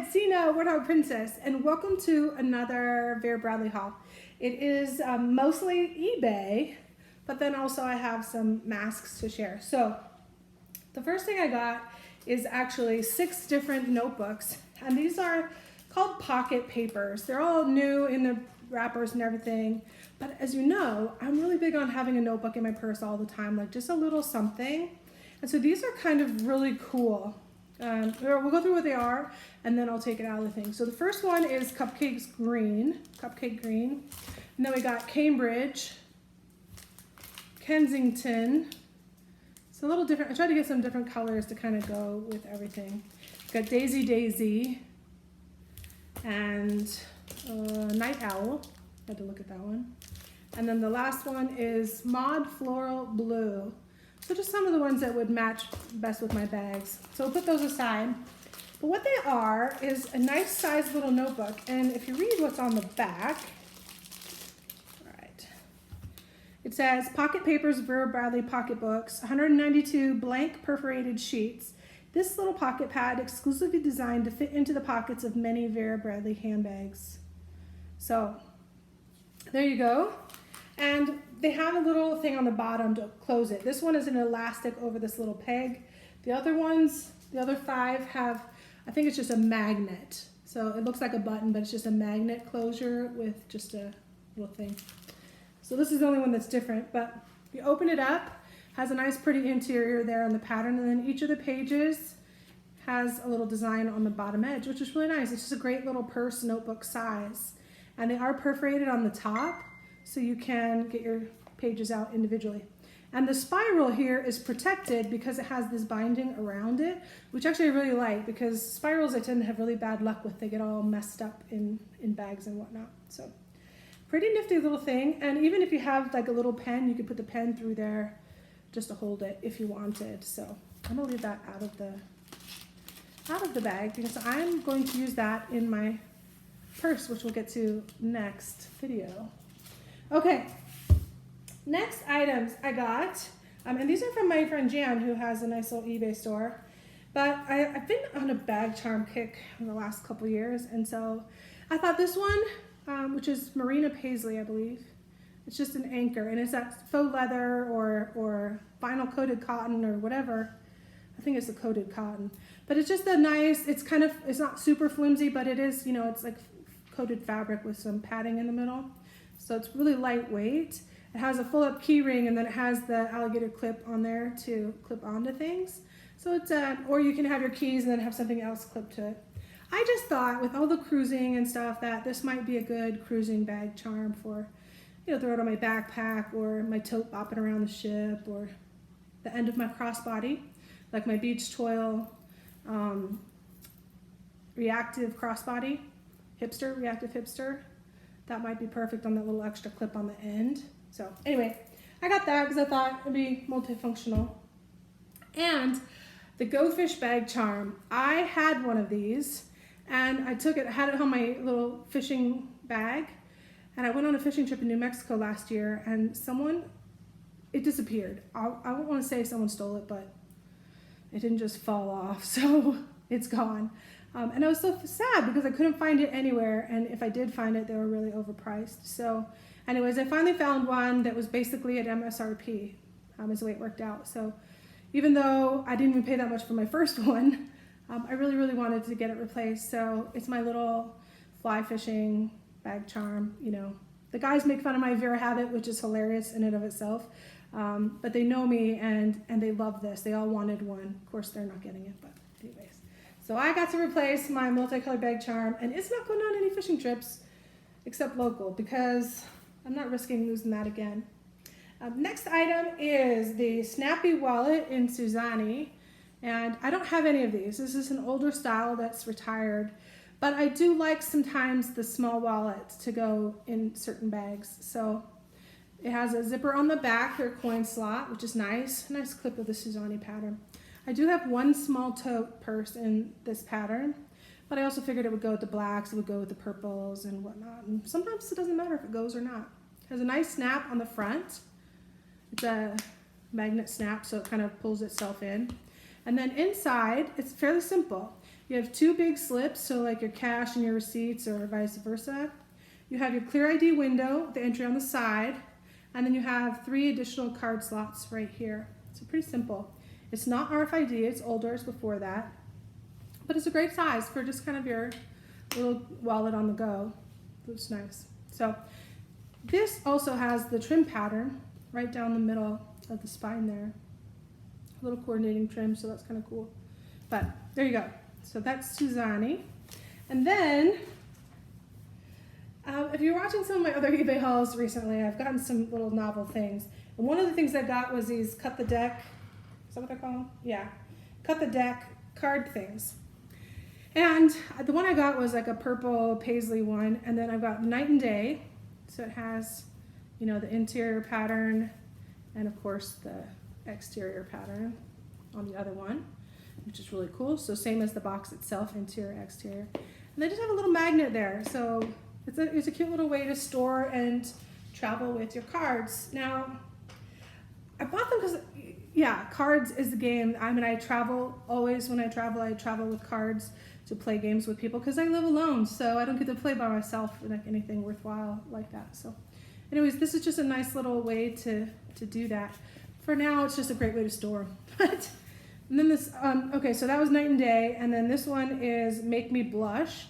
it's Sina, Warthog Princess, and welcome to another Vera Bradley haul. It is mostly eBay, but then also I have some masks to share. So the first thing I got is actually 6 different notebooks, and these are called pocket papers. They're all new in the wrappers and everything, but as you know, I'm really big on having a notebook in my purse all the time, like just a little something. And so these are kind of really cool. We'll go through what they are, and then I'll take it out of the thing. So the first one is Cupcake Green, and then we got Cambridge, Kensington. It's a little different. I tried to get some different colors to kind of go with everything. Got Daisy, and Night Owl. Had to look at that one. And then the last one is Mod Floral Blue. So just some of the ones that would match best with my bags. So we'll put those aside. But what they are is a nice sized little notebook. And if you read what's on the back, all right, it says Pocket Papers, Vera Bradley Pocketbooks, 192 blank perforated sheets. This little pocket pad exclusively designed to fit into the pockets of many Vera Bradley handbags. So there you go. And they have a little thing on the bottom to close it. This one is an elastic over this little peg. The other ones, the other 5 have, I think it's just a magnet. So it looks like a button, but it's just a magnet closure with just a little thing. So this is the only one that's different, but you open it up, has a nice pretty interior there on the pattern, and then each of the pages has a little design on the bottom edge, which is really nice. It's just a great little purse notebook size. And they are perforated on the top, so you can get your pages out individually. And the spiral here is protected because it has this binding around it, which actually I really like, because spirals I tend to have really bad luck with. They get all messed up in bags and whatnot. So pretty nifty little thing. And even if you have like a little pen, you could put the pen through there just to hold it if you wanted. So I'm gonna leave that out of the bag because I'm going to use that in my purse, which we'll get to next video. Okay, next items I got, and these are from my friend Jan, who has a nice little eBay store, but I've been on a bag charm kick in the last couple years, and so I thought this one, which is Marina Paisley, I believe, it's just an anchor, and it's that faux leather or vinyl coated cotton or whatever. I think it's a coated cotton, but it's just a nice, it's not super flimsy, but it is, you know, it's like coated fabric with some padding in the middle. So it's really lightweight. It has a full up key ring, and then it has the alligator clip on there to clip onto things. So it's or you can have your keys and then have something else clipped to it. I just thought with all the cruising and stuff that this might be a good cruising bag charm for, you know, throw it on my backpack or my tote bopping around the ship or the end of my crossbody, like my beach toil reactive crossbody, reactive hipster. That might be perfect on that little extra clip on the end. So anyway, I got that because I thought it'd be multifunctional. And the Go Fish bag charm, I had one of these, and I took it, I had it on my little fishing bag, and I went on a fishing trip in New Mexico last year, and it disappeared. I won't want to say someone stole it, but it didn't just fall off, so it's gone. And I was so sad because I couldn't find it anywhere, and if I did find it, they were really overpriced. So anyways, I finally found one that was basically at MSRP, is the way it worked out. So even though I didn't even pay that much for my first one, I really, really wanted to get it replaced. So it's my little fly fishing bag charm. You know, the guys make fun of my Vera habit, which is hilarious in and of itself. But they know me, and they love this. They all wanted one. Of course, they're not getting it, but anyways. So I got to replace my multicolored bag charm, and it's not going on any fishing trips except local because I'm not risking losing that again. Next item is the Snappy wallet in Suzani, and I don't have any of these. This is an older style that's retired, but I do like sometimes the small wallets to go in certain bags. So it has a zipper on the back for a coin slot, which is nice. Nice clip of the Suzani pattern. I do have one small tote purse in this pattern, but I also figured it would go with the blacks, it would go with the purples and whatnot. And sometimes it doesn't matter if it goes or not. It has a nice snap on the front. It's a magnet snap, so it kind of pulls itself in. And then inside, it's fairly simple. You have 2 big slips, so like your cash and your receipts or vice versa. You have your clear ID window, the entry on the side, and then you have 3 additional card slots right here. So pretty simple. It's not RFID, it's older, it's before that. But it's a great size for just kind of your little wallet on the go. Looks nice. So this also has the trim pattern right down the middle of the spine there. A little coordinating trim, so that's kind of cool. But there you go. So that's Suzani. And then, if you're watching some of my other eBay hauls recently, I've gotten some little novel things. And one of the things I got was these cut the deck, is that what they're called? Yeah, cut the deck card things. And the one I got was like a purple Paisley one, and then I've got night and day. So it has, you know, the interior pattern and of course the exterior pattern on the other one, which is really cool. So same as the box itself, interior, exterior. And they just have a little magnet there. So it's a cute little way to store and travel with your cards. Now, I bought them because, yeah, cards is the game. I mean, I travel, always when I travel with cards to play games with people because I live alone. So I don't get to play by myself like anything worthwhile like that. So anyways, this is just a nice little way to do that. For now, it's just a great way to store. But and then this, okay, so that was night and day. And then this one is Make Me Blush.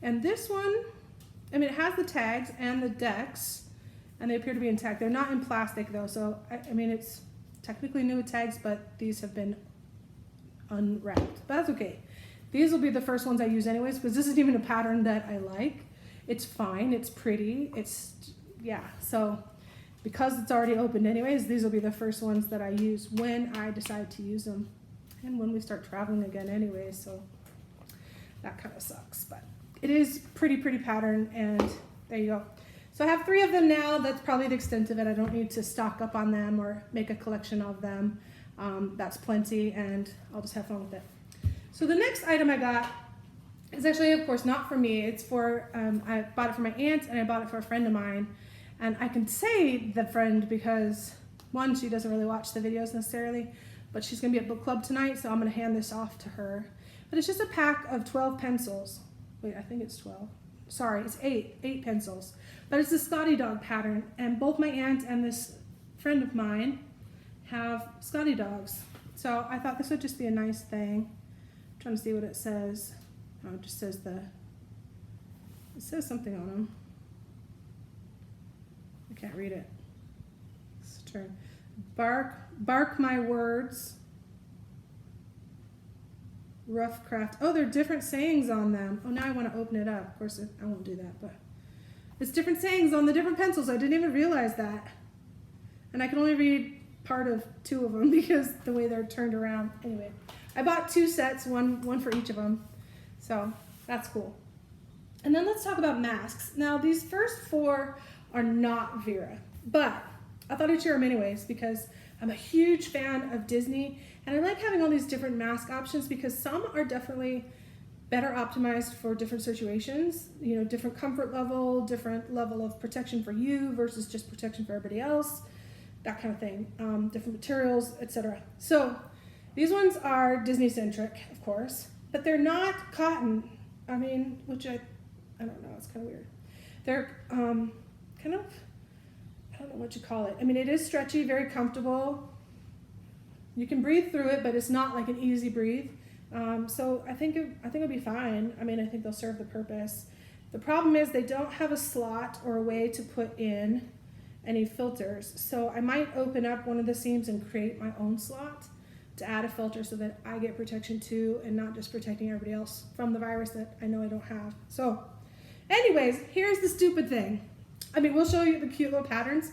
And this one, I mean, it has the tags and the decks, and they appear to be intact. They're not in plastic though, so I mean, it's technically new with tags, but these have been unwrapped. But that's okay. These will be the first ones I use anyways, because this isn't even a pattern that I like. It's fine, it's pretty, it's, yeah. So because it's already opened anyways, these will be the first ones that I use when I decide to use them. And when we start traveling again anyways, so that kind of sucks. But it is pretty pattern, and there you go. So I have 3 of them now. That's probably the extent of it. I don't need to stock up on them or make a collection of them. That's plenty, and I'll just have fun with it. So the next item I got is actually, of course, not for me. It's for, I bought it for my aunt, and I bought it for a friend of mine. And I can say the friend because, one, she doesn't really watch the videos necessarily, but she's gonna be at book club tonight, so I'm gonna hand this off to her. But it's just a pack of 12 pencils. Wait, I think it's 12. Sorry, it's 8 pencils. But it's the Scottie dog pattern, and both my aunt and this friend of mine have Scottie dogs. So I thought this would just be a nice thing. I'm trying to see what it says. Oh, it just says it says something on them. I can't read it. Let's turn. Bark my words. Rough craft. Oh, there are different sayings on them. Oh, now I want to open it up. Of course, I won't do that, but it's different sayings on the different pencils. I didn't even realize that. And I can only read part of 2 of them because the way they're turned around. Anyway, I bought 2 sets, one for each of them. So that's cool. And then let's talk about masks. Now, these first 4 are not Vera, but I thought I'd share them anyways because I'm a huge fan of Disney, and I like having all these different mask options because some are definitely better optimized for different situations, you know, different comfort level, different level of protection for you versus just protection for everybody else, that kind of thing, different materials, etc. So these ones are Disney centric, of course, but they're not cotton. I mean, which I don't know, it's kind of weird. They're kind of, I don't know what you call it. I mean, it is stretchy, very comfortable. You can breathe through it, but it's not like an easy breathe. So I think it'll be fine. I mean, I think they'll serve the purpose. The problem is they don't have a slot or a way to put in any filters. So I might open up one of the seams and create my own slot to add a filter so that I get protection too, and not just protecting everybody else from the virus that I know I don't have. So anyways, here's the stupid thing. I mean, we'll show you the cute little patterns,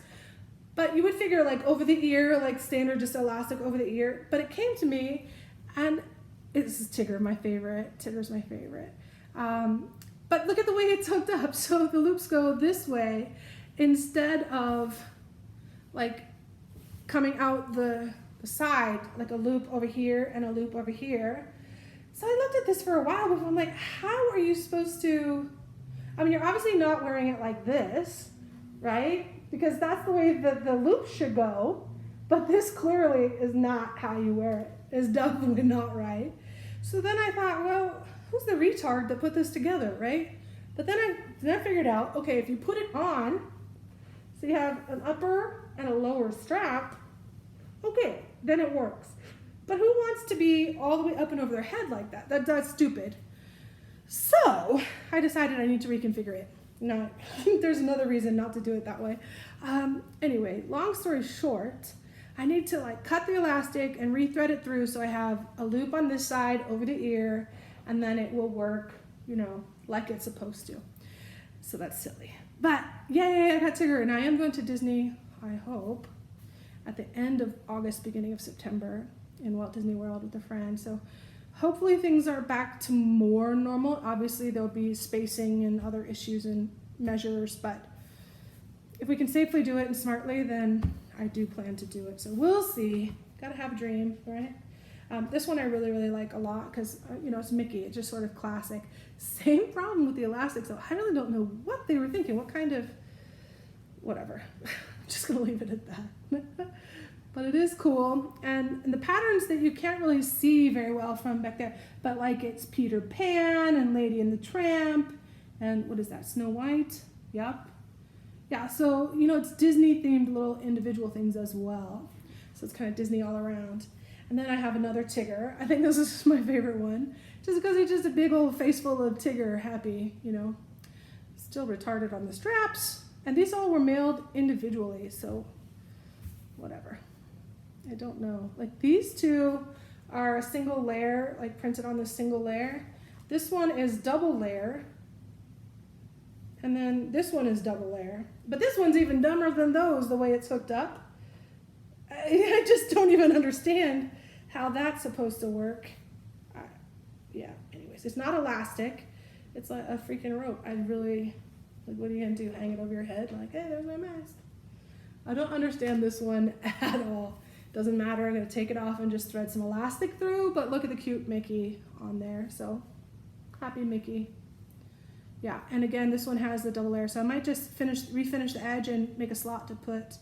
but you would figure like over the ear, like standard, just elastic over the ear. But it came to me, and this is Tigger's my favorite. But look at the way it's hooked up. So the loops go this way instead of like coming out the side, like a loop over here and a loop over here. So I looked at this for a while before I'm like, how are you supposed to, I mean, you're obviously not wearing it like this, right? Because that's the way the loop should go, but this clearly is not how you wear it. It's definitely not right. So then I thought, well, who's the retard that put this together, right? But then I figured out, okay, if you put it on, so you have an upper and a lower strap, okay, then it works. But who wants to be all the way up and over their head like that? That's stupid. So I decided I need to reconfigure it. No, there's another reason not to do it that way. Anyway, long story short, I need to like cut the elastic and rethread it through so I have a loop on this side over the ear, and then it will work, you know, like it's supposed to. So that's silly. But yay, I got Tigger, and I am going to Disney, I hope, at the end of August, beginning of September in Walt Disney World with a friend. So hopefully things are back to more normal. Obviously there'll be spacing and other issues and measures, but if we can safely do it and smartly, then I do plan to do it. So we'll see. Gotta have a dream, right? This one I really, really like a lot because, you know, it's Mickey. It's just sort of classic. Same problem with the elastics, though. I really don't know what they were thinking. What kind of, whatever. I'm just going to leave it at that. But it is cool. And the patterns that you can't really see very well from back there, but like it's Peter Pan and Lady and the Tramp and what is that, Snow White? Yep. Yeah, so, you know, it's Disney-themed little individual things as well. So it's kind of Disney all around. And then I have another Tigger. I think this is my favorite one, just because he's just a big old face full of Tigger happy, you know. Still retarded on the straps. And these all were mailed individually, so whatever. I don't know. Like these two are a single layer, like printed on this single layer. This one is double layer. And then this one is double layer. But this one's even dumber than those, the way it's hooked up. I just don't even understand how that's supposed to work. Yeah, anyways, it's not elastic. It's like a freaking rope. I really, like, what are you gonna do? Hang it over your head? Like, hey, there's my mask. I don't understand this one at all. Doesn't matter, I'm gonna take it off and just thread some elastic through, but look at the cute Mickey on there. So, happy Mickey. Yeah, and again, this one has the double layer, so I might just refinish the edge and make a slot to put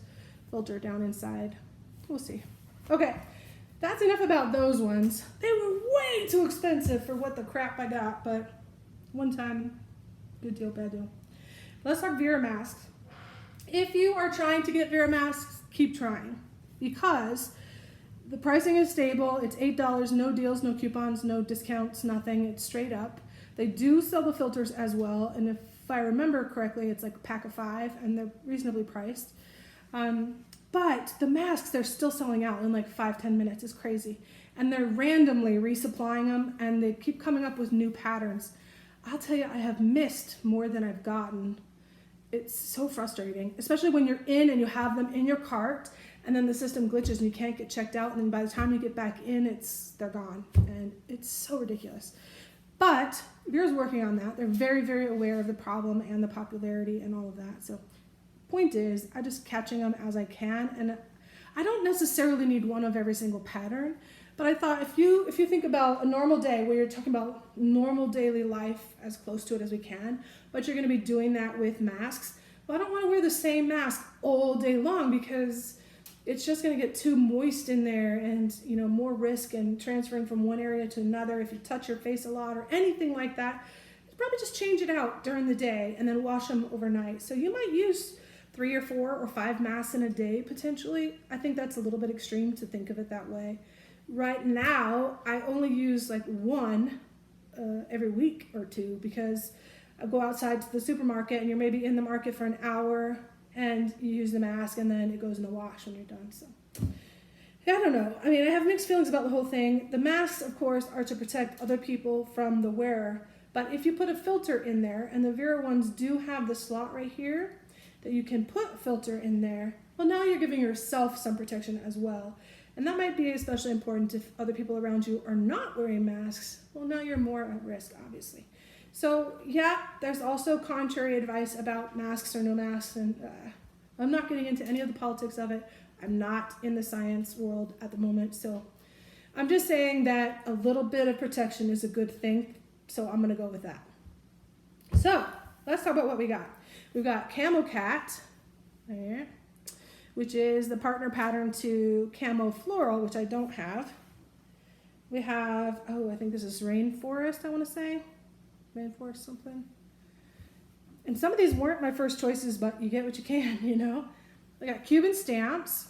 filter down inside. We'll see. Okay, that's enough about those ones. They were way too expensive for what the crap I got, but one time, good deal, bad deal. Let's talk Vera masks. If you are trying to get Vera masks, keep trying, because the pricing is stable. It's $8, no deals, no coupons, no discounts, nothing. It's straight up. They do sell the filters as well, and if I remember correctly, it's like a pack of 5, and they're reasonably priced. But the masks, they're still selling out in like 5-10 minutes. It's crazy. And they're randomly resupplying them, and they keep coming up with new patterns. I'll tell you, I have missed more than I've gotten. It's so frustrating, especially when you're in and you have them in your cart, and then the system glitches and you can't get checked out, and then by the time you get back in, they're gone. And it's so ridiculous. But Vera's working on that. They're very, very aware of the problem and the popularity and all of that. So point is, I'm just catching them as I can, and I don't necessarily need one of every single pattern, but I thought if you think about a normal day where you're talking about normal daily life as close to it as we can, but you're going to be doing that with masks, well, I don't want to wear the same mask all day long because it's just going to get too moist in there, and you know, more risk in transferring from one area to another if you touch your face a lot or anything like that. Probably just change it out during the day and then wash them overnight. So you might use 3 or 4 or 5 masks in a day, potentially. I think that's a little bit extreme to think of it that way. Right now, I only use like one every week or 2 because I go outside to the supermarket and you're maybe in the market for an hour and you use the mask and then it goes in the wash when you're done. So I don't know. I mean, I have mixed feelings about the whole thing. The masks, of course, are to protect other people from the wearer. But if you put a filter in there, and the Vera ones do have the slot right here, that you can put a filter in there, well, now you're giving yourself some protection as well. And that might be especially important if other people around you are not wearing masks. Well, now you're more at risk, obviously. So yeah, there's also contrary advice about masks or no masks, and I'm not getting into any of the politics of it. I'm not in the science world at the moment, so I'm just saying that a little bit of protection is a good thing, so I'm going to go with that. So let's talk about what we got. We've got Camocat, there, which is the partner pattern to Camo Floral, which I don't have. We have, oh, I think this is Rainforest, I want to say. Rainforest something. And some of these weren't my first choices, but you get what you can, you know. I got Cuban stamps.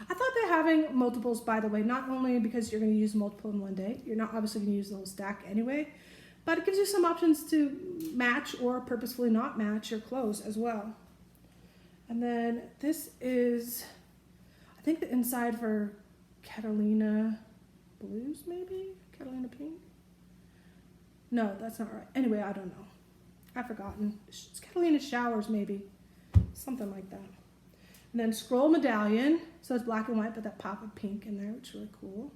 I thought that having multiples, by the way, not only because you're going to use multiple in one day, you're not obviously going to use the whole stack anyway, but it gives you some options to match or purposefully not match your clothes as well. And then this is, I think the inside for Catalina Blues, maybe? Catalina Pink? No, that's not right. Anyway, I don't know. I've forgotten. It's Catalina Showers, maybe. Something like that. And then Scroll Medallion. So it's black and white, but that pop of pink in there, which is really cool.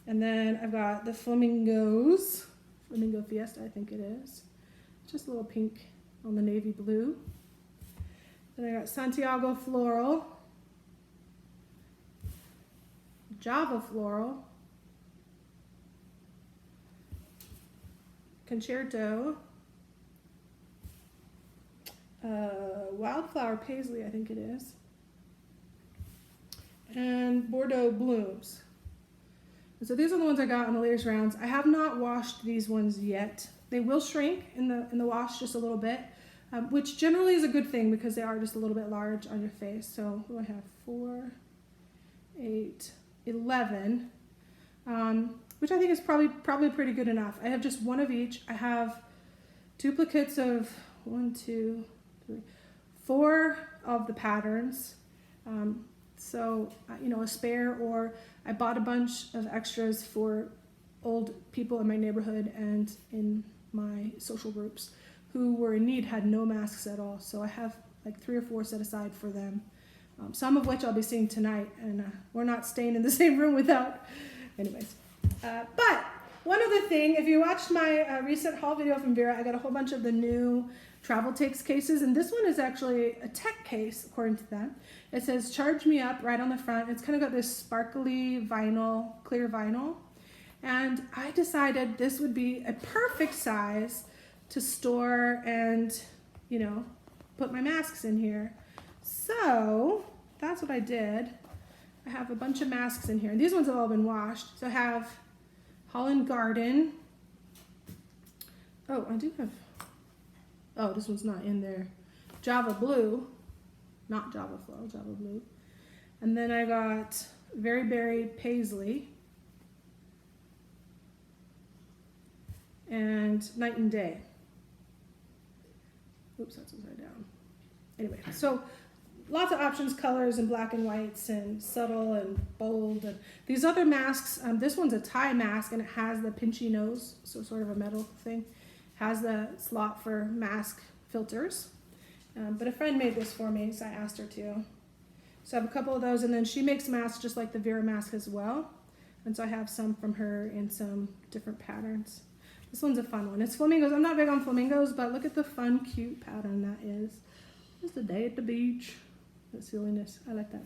And then I've got the Flamingos. Flamingo Fiesta, I think it is. Just a little pink on the navy blue. Then I got Santiago Floral. Java Floral. Concerto. Wildflower Paisley, I think it is. And Bordeaux Blooms. And so these are the ones I got in the latest rounds. I have not washed these ones yet. They will shrink in the wash just a little bit, which generally is a good thing because they are just a little bit large on your face. So what do I have? 4, 8, 11, which I think is probably pretty good enough. I have just one of each. I have duplicates of 1, 2, 3, 4 of the patterns. So, you know, a spare, or I bought a bunch of extras for old people in my neighborhood and in my social groups who were in need, had no masks at all. So I have like 3 or 4 set aside for them, some of which I'll be seeing tonight, and we're not staying in the same room without, anyways. But one other thing, if you watched my recent haul video from Vera, I got a whole bunch of the new travel takes cases, and this one is actually a tech case according to them. It says charge me up right on the front. It's kind of got this sparkly vinyl, clear vinyl, and I decided this would be a perfect size to store and, you know, put my masks in here. So that's what I did. I have a bunch of masks in here, and these ones have all been washed. So I have Holland Garden. Oh, I do have, oh, this one's not in there. Java Blue, not Java Floral, Java Blue. And then I got Very Berry Paisley and Night and Day. Oops, that's upside down. Anyway, so lots of options, colors and black and whites and subtle and bold. And these other masks, this one's a tie mask and it has the pinchy nose, so sort of a metal thing. Has the slot for mask filters. But a friend made this for me, so I asked her to. So I have a couple of those, and then she makes masks just like the Vera mask as well. And so I have some from her in some different patterns. This one's a fun one. It's flamingos. I'm not big on flamingos, but look at the fun, cute pattern that is. Just a day at the beach. That silliness. I like that.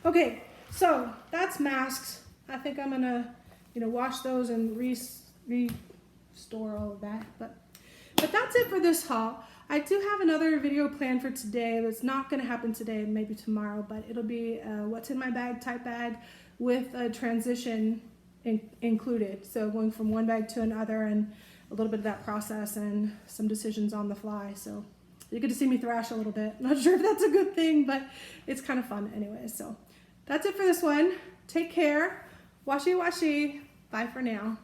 Okay, so that's masks. I think I'm gonna, you know, wash those and restore all of that. But that's it for this haul. I do have another video planned for today that's not going to happen today, maybe tomorrow, but it'll be what's in my bag type bag with a transition included. So going from one bag to another and a little bit of that process and some decisions on the fly. So you get to see me thrash a little bit. Not sure if that's a good thing, but it's kind of fun anyway. So that's it for this one. Take care. Washi washi. Bye for now.